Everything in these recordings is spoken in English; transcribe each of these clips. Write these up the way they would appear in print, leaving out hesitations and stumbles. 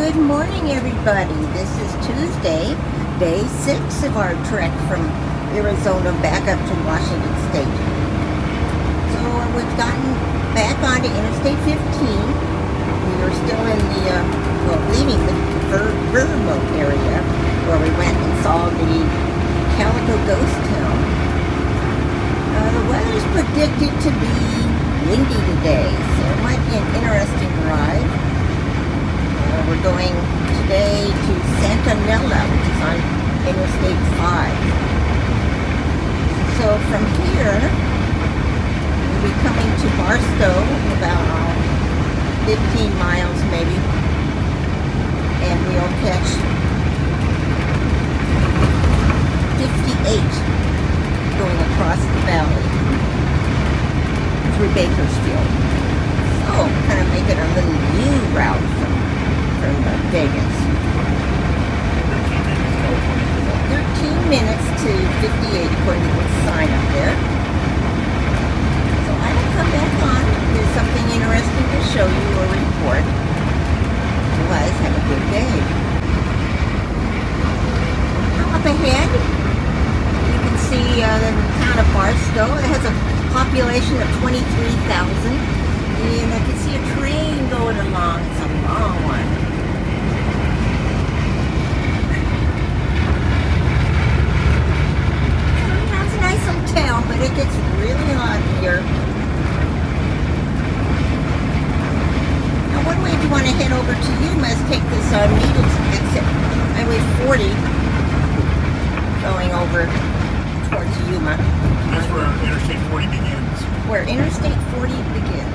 Good morning, everybody. This is Tuesday, day 6 of our trek from Arizona back up to Washington State. So we've gotten back onto Interstate 15. We are still in the, leaving the Vermo area where we went and saw the Calico Ghost Town. The weather is predicted to be windy today, so it might be an interesting ride. We're going today to Santa Nella, which is on Interstate 5. So from here, we'll be coming to Barstow, about 15 miles maybe, and we'll catch 58 going across the valley through Bakersfield. So kind of making a little U route from Vegas. 13 minutes to 58 according to the sign up there. So I will come back on. There's something interesting to show you or report. You guys have a good day. Now up ahead, you can see the town of Barstow. It has a population of 23,000. And I can see a train going along. It's a long one. It's a nice little town, but it gets really hot here. Now, one way if you want to head over to Yuma is take this Needles exit, Highway 40, going over towards Yuma. That's where Interstate 40 begins. Where Interstate 40 begins.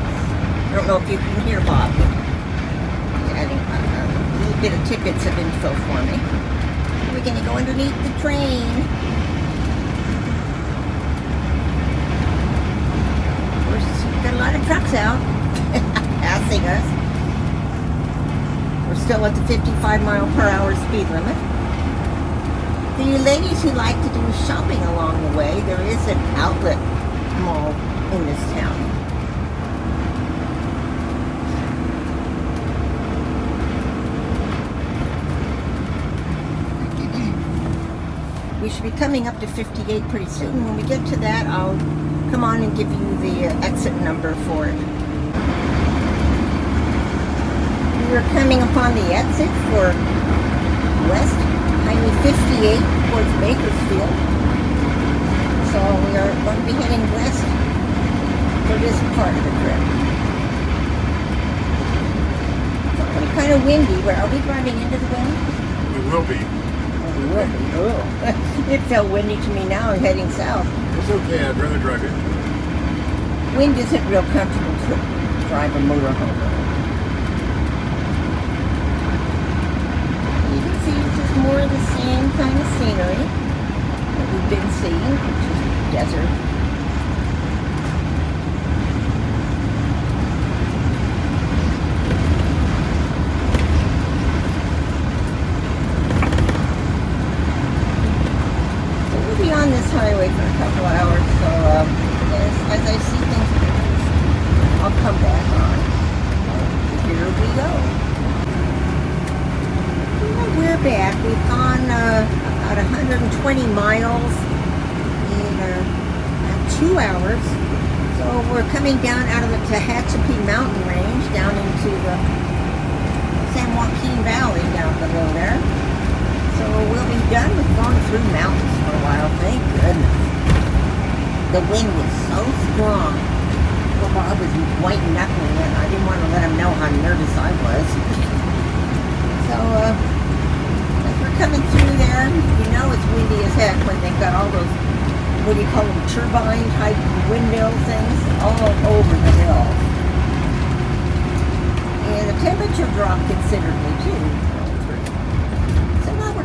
I don't know if you can hear Bob adding a little bit of tidbits of info for me. We're going to go underneath the train. We've got a lot of trucks out passing us. We're still at the 55-mile-per-hour speed limit. For you ladies who like to do shopping along the way, there is an outlet mall in this town. We should be coming up to 58 pretty soon. When we get to that, I'll come on and give you the exit number for it. We are coming upon the exit for West Highway 58 towards Bakersfield. So we are going to be heading west for this part of the trip. It's already kind of windy. Are we driving into the wind? We will be. We will be. Oh. It felt windy to me now. I'm heading south. It's okay. I'd rather drive it. Wind isn't real comfortable to drive a motorhome. You can see it's just more of the same kind of scenery that we've been seeing, which is desert. On this highway for a couple of hours, so as I see things, I'll come back on. Here we go. Well, we're back. We've gone about 120 miles in about 2 hours. So we're coming down out of the Tehachapi mountain range down into the San Joaquin Valley down below there. So we'll be done with going through mountains for a while, thank goodness. The wind was so strong. Well, Bob was white knuckling it. I didn't want to let him know how nervous I was. So, as we're coming through there, you know it's windy as heck when they've got all those, what do you call them, turbine type windmill things all over the hill. And the temperature dropped considerably too.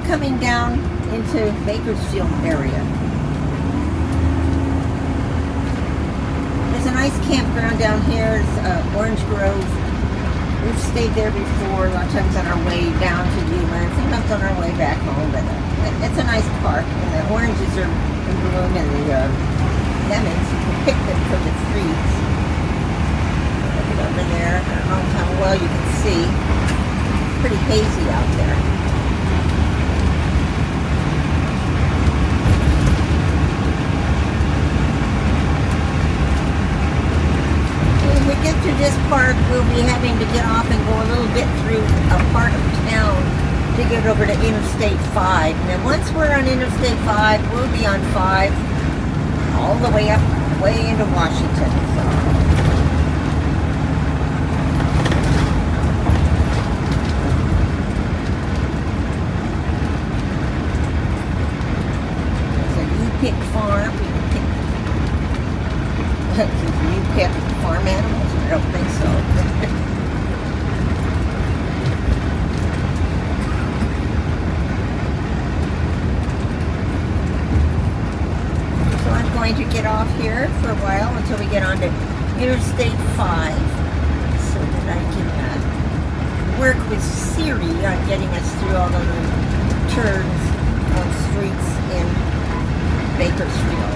Coming down into Bakersfield area. There's a nice campground down here. It's Orange Grove. We've stayed there before, a lot of times on our way down to Yuma, and sometimes on our way back home. But it's a nice park, and the oranges are in bloom, and the lemons, you can pick them from the trees. Look at over there. I don't know how well you can see. pretty hazy out there. When we get through this park, we'll be having to get off and go a little bit through a part of town to get over to Interstate 5. And then once we're on Interstate 5, we'll be on 5 all the way up, way into Washington. So. Pick farm. You pick farm animals? I don't think so. So I'm going to get off here for a while until we get on to Interstate 5 so that I can work with Siri on getting us through all the turns of streets in Bakersfield.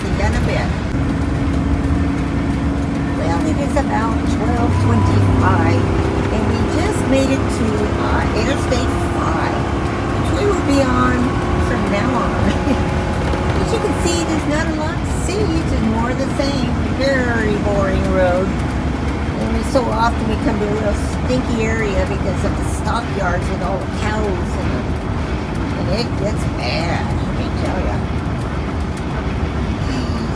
See you in a bit. Well, it is about 12:25 and we just made it to Interstate 5, which we will be on from now on. As you can see, there's not a lot to see. It's just more of the same. Very boring road. And so often we come to a real stinky area because of the stockyards with all the cows and it gets bad, let me tell you.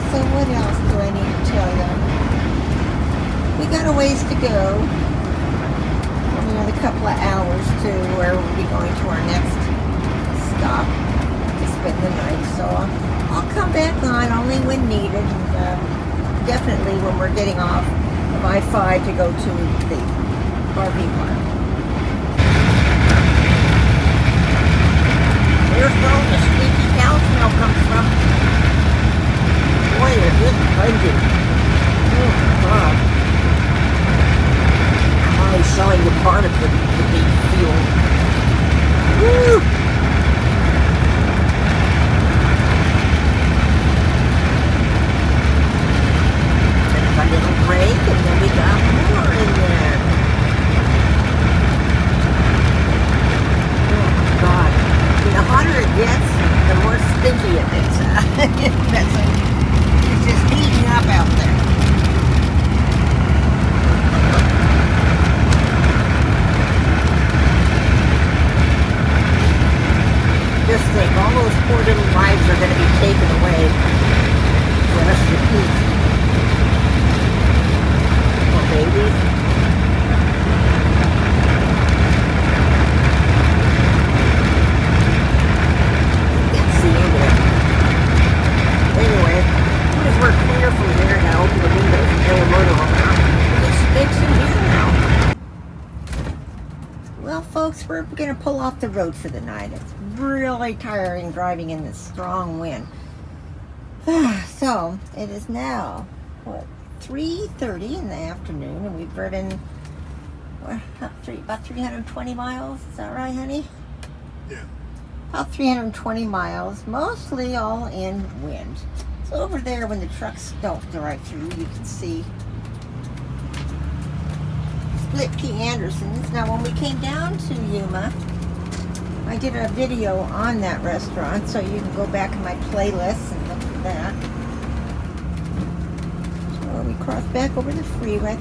So what else do I need to tell you? We got a ways to go. Another couple of hours to where we'll be going to our next stop to spend the night. So I'll come back on only when needed. And, definitely when we're getting off of I-5 to go to the RV park. Here's where the squeaky cow smell comes from. Boy, they're just crazy. Oh, God. I'm only showing you part of the beef field. Woo! Then a little break, and then we got more in there. Oh, God. The hotter it gets, the more stinky it is. That's it. It's just heating up out there. Just think, all those poor little lives are going to be taken away. Just the heat. Oh, babies. Can't see into it. Anyway, we're clear from here and I open the windows and get a motor around. It stinks in here now. Well, folks, we're going to pull off the road for the night. It's really tiring driving in this strong wind. So, it is now, what, 3:30 in the afternoon, and we've driven, what, about 320 miles. Is that right, honey? Yeah. About 320 miles, mostly all in wind. So over there, when the trucks don't drive through, you can see Split Pea Anderson's. Now, when we came down to Yuma, I did a video on that restaurant, so you can go back in my playlist and look at that. So we crossed back over the freeway. I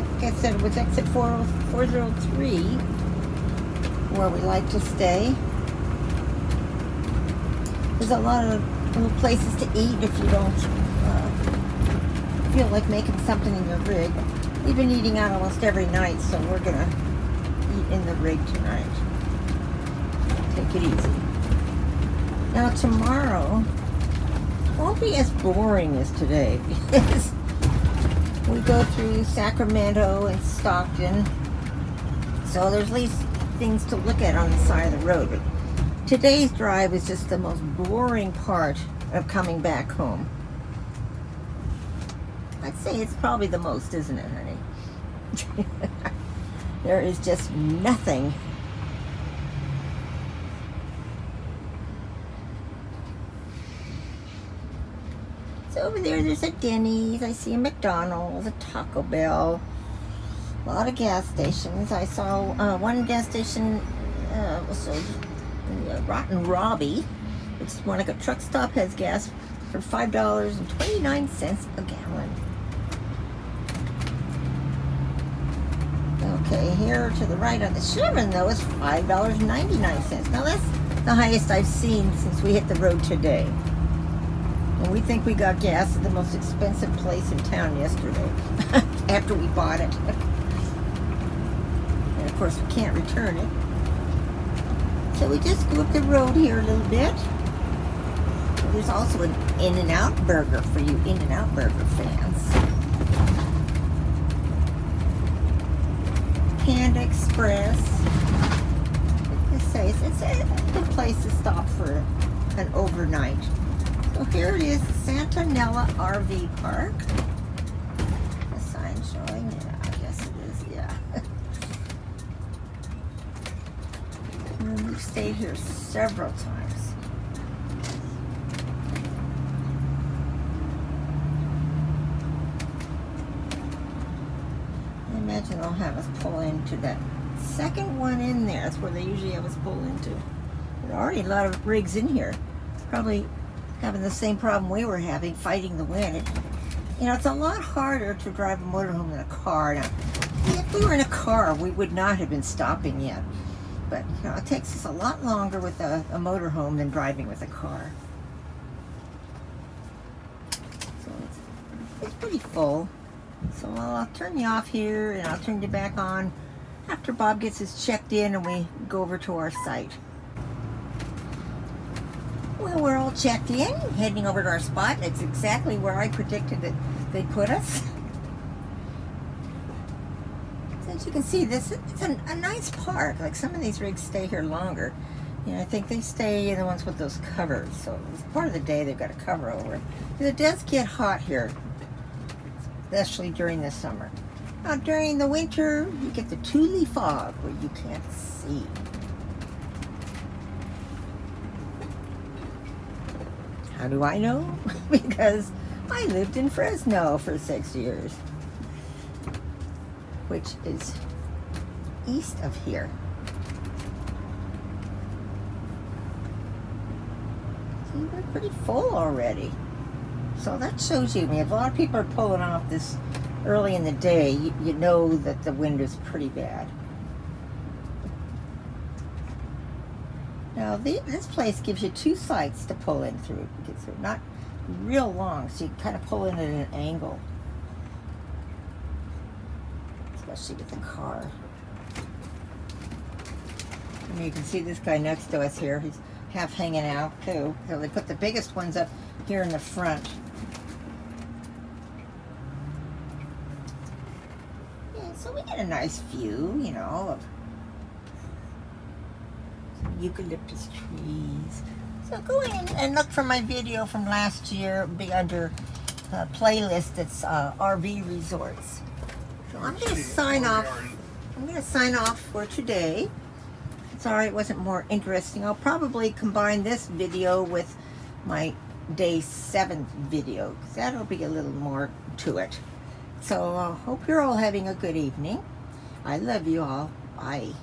think I said it was exit 403, where we like to stay. There's a lot of little places to eat if you don't feel like making something in your rig. We've been eating out almost every night, so we're gonna eat in the rig tonight. Take it easy. Now tomorrow won't be as boring as today because we go through Sacramento and Stockton, so there's at least things to look at on the side of the road. But today's drive is just the most boring part of coming back home. I'd say it's probably the most, isn't it, honey? There is just nothing. So over there's a Denny's, I see a McDonald's, a Taco Bell. A lot of gas stations. I saw one gas station was Rotten Robbie, which is more like a truck stop, has gas for $5.29 a gallon. Okay, here to the right on the Sherman, though, is $5.99. Now that's the highest I've seen since we hit the road today. And we think we got gas at the most expensive place in town yesterday, after we bought it. And of course, we can't return it. So we just go up the road here a little bit. There's also an In-N-Out Burger for you In-N-Out Burger fans. Panda Express. It's a good place to stop for an overnight. So here it is, Santa Nella RV Park. A sign showing, yeah, I guess it is, yeah. And we've stayed here several times. I imagine they'll have us pull into that second one in there. That's where they usually have us pull into. There are already a lot of rigs in here. Probably having the same problem we were having, fighting the wind. You know, it's a lot harder to drive a motorhome than a car. Now, if we were in a car, we would not have been stopping yet. But, you know, it takes us a lot longer with a motorhome than driving with a car. So it's pretty full. So I'll turn you off here, and I'll turn you back on after Bob gets us checked in and we go over to our site. Well, we're all checked in, heading over to our spot. It's exactly where I predicted that they'd put us. So as you can see, it's a nice park. Like, some of these rigs stay here longer. You know, I think they stay in the ones with those covers. So it's part of the day they've got a cover over it. Because it does get hot here, especially during the summer. Now, during the winter, you get the Thule fog where you can't see. How do I know? Because I lived in Fresno for 6 years, which is east of here. See, we're pretty full already. So that shows you, if a lot of people are pulling off this early in the day, you know that the wind is pretty bad. Now, this place gives you two sites to pull in through because they're not real long, so you can kind of pull in at an angle, especially with the car. And you can see this guy next to us here. He's half hanging out too. So they put the biggest ones up here in the front. Yeah, so we get a nice view, you know, of eucalyptus trees. So go in and look for my video from last year. It'll be under playlist that's RV resorts. So I'm going to sign off. I'm going to sign off for today. Sorry it wasn't more interesting. I'll probably combine this video with my day 7 video, because that'll be a little more to it. So I hope you're all having a good evening. I love you all. Bye.